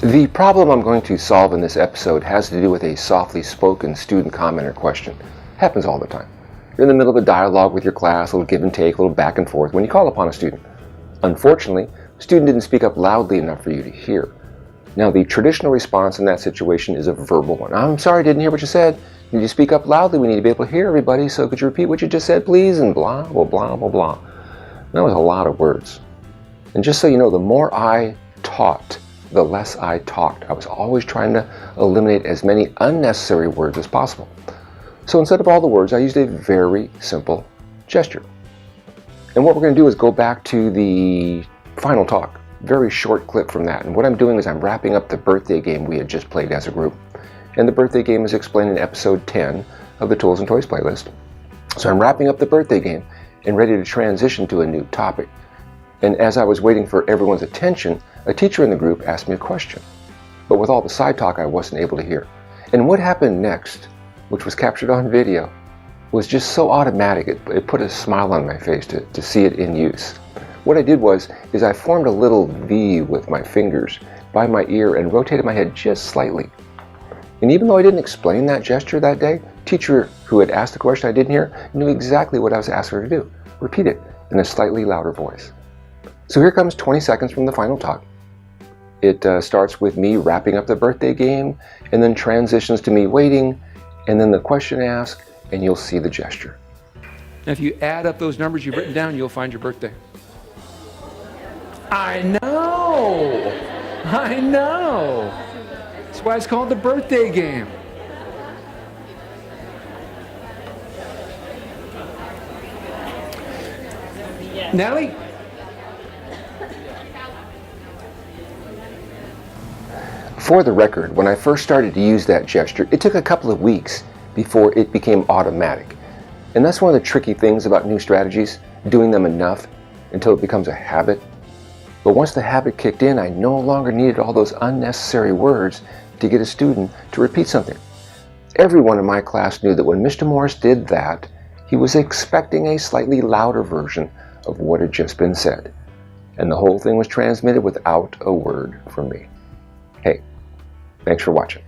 The problem I'm going to solve in this episode has to do with a softly spoken student comment or question. Happens all the time. You're in the middle of a dialogue with your class, a little give and take, a little back and forth, when you call upon a student. Unfortunately, the student didn't speak up loudly enough for you to hear. Now, the traditional response in that situation is a verbal one. I'm sorry, I didn't hear what you said. Need you speak up loudly? We need to be able to hear everybody, so could you repeat what you just said, please? And blah, blah, blah, blah, blah. That was a lot of words. And just so you know, the more I taught, the less I talked. I was always trying to eliminate as many unnecessary words as possible. So instead of all the words, I used a very simple gesture. And what we're going to do is go back to the final talk. Very short clip from that. And what I'm doing is I'm wrapping up the birthday game we had just played as a group. And the birthday game is explained in episode 10 of the Tools and Toys playlist. So I'm wrapping up the birthday game and ready to transition to a new topic. And as I was waiting for everyone's attention, a teacher in the group asked me a question. But with all the side talk, I wasn't able to hear. And what happened next, which was captured on video, was just so automatic. It put a smile on my face to see it in use. What I did was I formed a little V with my fingers by my ear and rotated my head just slightly. And even though I didn't explain that gesture that day, teacher who had asked the question I didn't hear knew exactly what I was asking her to do. Repeat it in a slightly louder voice. So here comes 20 seconds from the final talk. It starts with me wrapping up the birthday game and then transitions to me waiting and then the question asked and you'll see the gesture. Now, if you add up those numbers you've written down, you'll find your birthday. I know! That's why it's called the birthday game. Natalie? For the record, when I first started to use that gesture, it took a couple of weeks before it became automatic. And that's one of the tricky things about new strategies, doing them enough until it becomes a habit. But once the habit kicked in, I no longer needed all those unnecessary words to get a student to repeat something. Everyone in my class knew that when Mr. Morris did that, he was expecting a slightly louder version of what had just been said. And the whole thing was transmitted without a word from me. Hey, thanks for watching.